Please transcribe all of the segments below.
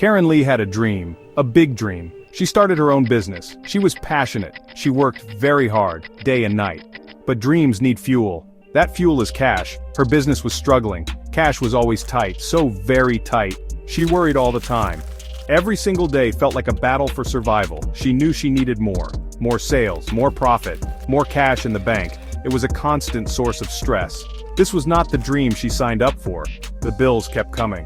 Karen Lee had a dream, a big dream. She started her own business. She was passionate. She worked very hard, day and night. But dreams need fuel. That fuel is cash. Her business was struggling. Cash was always tight, so very tight. She worried all the time. Every single day felt like a battle for survival. She knew she needed more. More sales, more profit, more cash in the bank. It was a constant source of stress. This was not the dream she signed up for. The bills kept coming.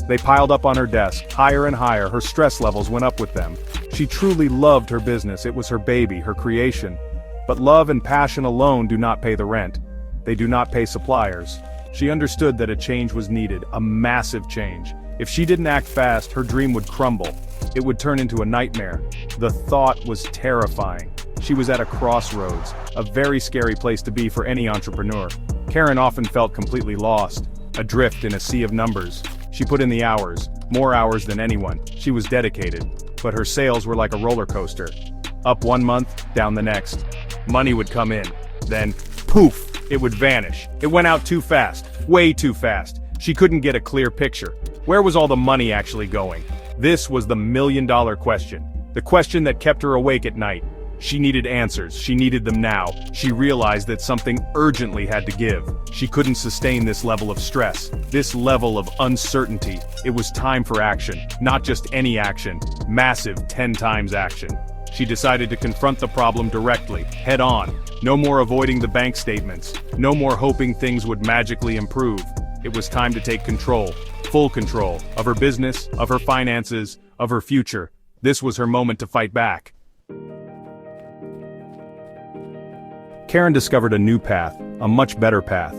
They piled up on her desk, higher and higher. Her stress levels went up with them. She truly loved her business. It was her baby, her creation. But love and passion alone do not pay the rent. They do not pay suppliers. She understood that a change was needed, a massive change. If she didn't act fast, her dream would crumble. It would turn into a nightmare. The thought was terrifying. She was at a crossroads, a very scary place to be for any entrepreneur. Karen often felt completely lost, adrift in a sea of numbers. She put in the hours, more hours than anyone. She was dedicated, but her sales were like a roller coaster. Up one month, down the next. Money would come in, then, poof, it would vanish. It went out too fast, way too fast. She couldn't get a clear picture. Where was all the money actually going? This was the million-dollar question. The question that kept her awake at night. She needed answers. She needed them now. She realized that something urgently had to give. She couldn't sustain this level of stress, this level of uncertainty. It was time for action. Not just any action, massive 10 times action. She decided to confront the problem directly, head on. No more avoiding the bank statements. No more hoping things would magically improve. It was time to take control, full control, of her business, of her finances, of her future. This was her moment to fight back. Karen discovered a new path, a much better path.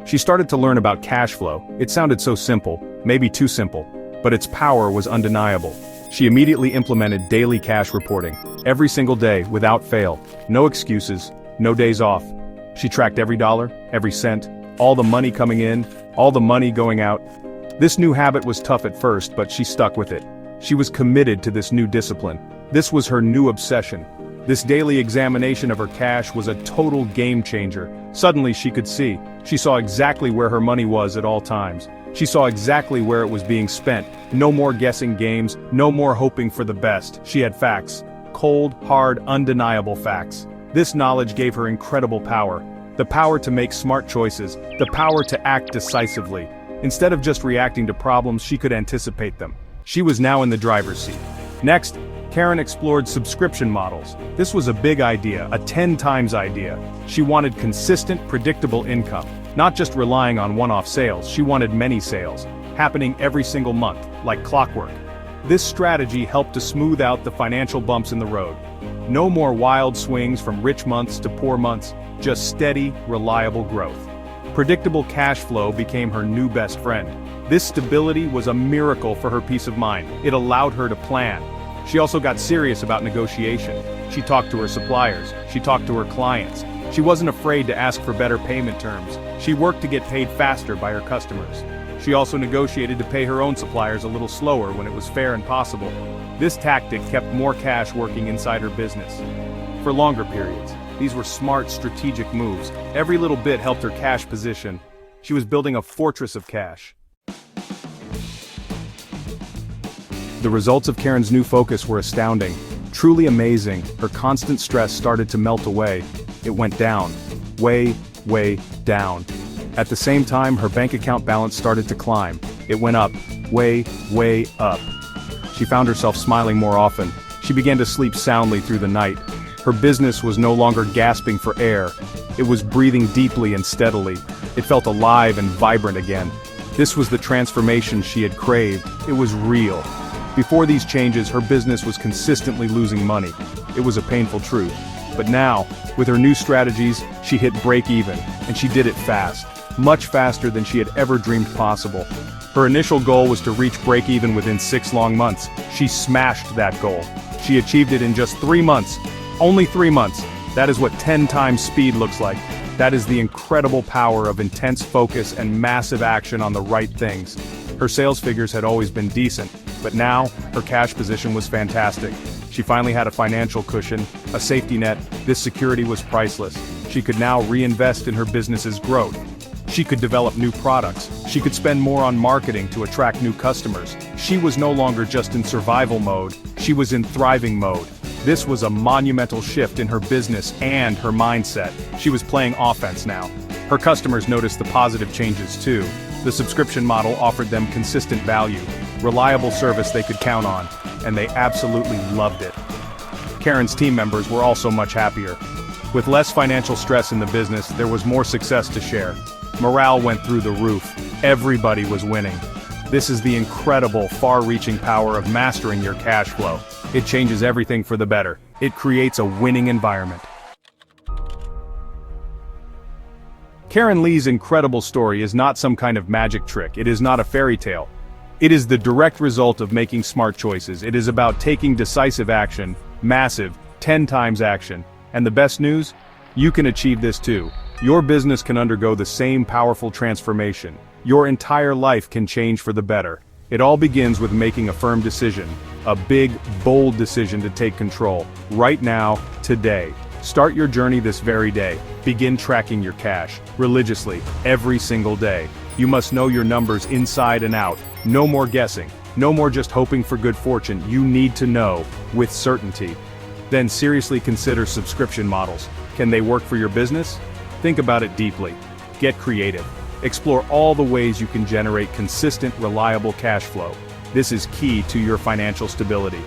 She started to learn about cash flow. It sounded so simple, maybe too simple, but its power was undeniable. She immediately implemented daily cash reporting, every single day, without fail. No excuses, no days off. She tracked every dollar, every cent, all the money coming in, all the money going out. This new habit was tough at first, but she stuck with it. She was committed to this new discipline. This was her new obsession. This daily examination of her cash was a total game changer. Suddenly she could see. She saw exactly where her money was at all times. She saw exactly where it was being spent. No more guessing games, no more hoping for the best. She had facts. Cold, hard, undeniable facts. This knowledge gave her incredible power. The power to make smart choices, the power to act decisively. Instead of just reacting to problems, she could anticipate them. She was now in the driver's seat. Next, Karen explored subscription models. This was a big idea, a 10 times idea. She wanted consistent, predictable income. Not just relying on one-off sales, she wanted many sales, happening every single month, like clockwork. This strategy helped to smooth out the financial bumps in the road. No more wild swings from rich months to poor months, just steady, reliable growth. Predictable cash flow became her new best friend. This stability was a miracle for her peace of mind. It allowed her to plan. She also got serious about negotiation. She talked to her suppliers. She talked to her clients. She wasn't afraid to ask for better payment terms. She worked to get paid faster by her customers. She also negotiated to pay her own suppliers a little slower when it was fair and possible. This tactic kept more cash working inside her business. For longer periods, these were smart, strategic moves. Every little bit helped her cash position. She was building a fortress of cash. The results of Karen's new focus were astounding, truly amazing. Her constant stress started to melt away. It went down, way down. At the same time, her bank account balance started to climb. It went up, way up. She found herself smiling more often. She began to sleep soundly through the night. Her business was no longer gasping for air. It was breathing deeply and steadily. It felt alive and vibrant again. This was the transformation she had craved. It was real. Before these changes, her business was consistently losing money. It was a painful truth. But now, with her new strategies, she hit break even, and she did it fast. Much faster than she had ever dreamed possible. Her initial goal was to reach break even within 6 long months. She smashed that goal. She achieved it in just 3 months. Only 3 months. That is what 10 times speed looks like. That is the incredible power of intense focus and massive action on the right things. Her sales figures had always been decent, but now, her cash position was fantastic. She finally had a financial cushion, a safety net. This security was priceless. She could now reinvest in her business's growth. She could develop new products. She could spend more on marketing to attract new customers. She was no longer just in survival mode, she was in thriving mode. This was a monumental shift in her business and her mindset. She was playing offense now. Her customers noticed the positive changes too. The subscription model offered them consistent value, reliable service they could count on, and they absolutely loved it. Karen's team members were also much happier. With less financial stress in the business, there was more success to share. Morale went through the roof. Everybody was winning. This is the incredible, far-reaching power of mastering your cash flow. It changes everything for the better. It creates a winning environment. Karen Lee's incredible story is not some kind of magic trick. It is not a fairy tale. It is the direct result of making smart choices. It is about taking decisive action, massive, 10 times action. And the best news? You can achieve this too. Your business can undergo the same powerful transformation. Your entire life can change for the better. It all begins with making a firm decision. A big, bold decision to take control. Right now, today. Start your journey this very day. Begin tracking your cash, religiously, every single day. You must know your numbers inside and out. No more guessing. No more just hoping for good fortune. You need to know, with certainty. Then seriously consider subscription models. Can they work for your business? Think about it deeply. Get creative. Explore all the ways you can generate consistent, reliable cash flow. This is key to your financial stability.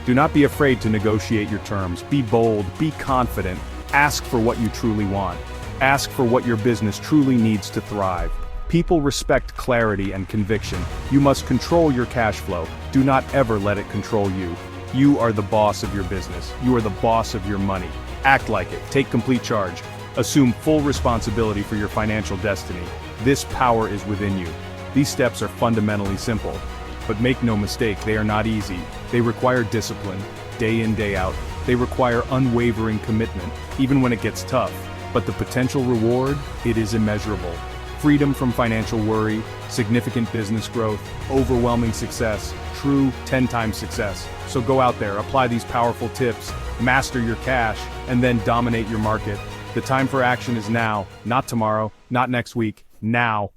Do not be afraid to negotiate your terms. Be bold, be confident. Ask for what you truly want. Ask for what your business truly needs to thrive. People respect clarity and conviction. You must control your cash flow. Do not ever let it control you. You are the boss of your business. You are the boss of your money. Act like it. Take complete charge. Assume full responsibility for your financial destiny. This power is within you. These steps are fundamentally simple. But make no mistake, they are not easy. They require discipline, day in, day out. They require unwavering commitment, even when it gets tough. But the potential reward, it is immeasurable. Freedom from financial worry, significant business growth, overwhelming success, true 10-time success. So go out there, apply these powerful tips, master your cash, and then dominate your market. The time for action is now, not tomorrow, not next week, now.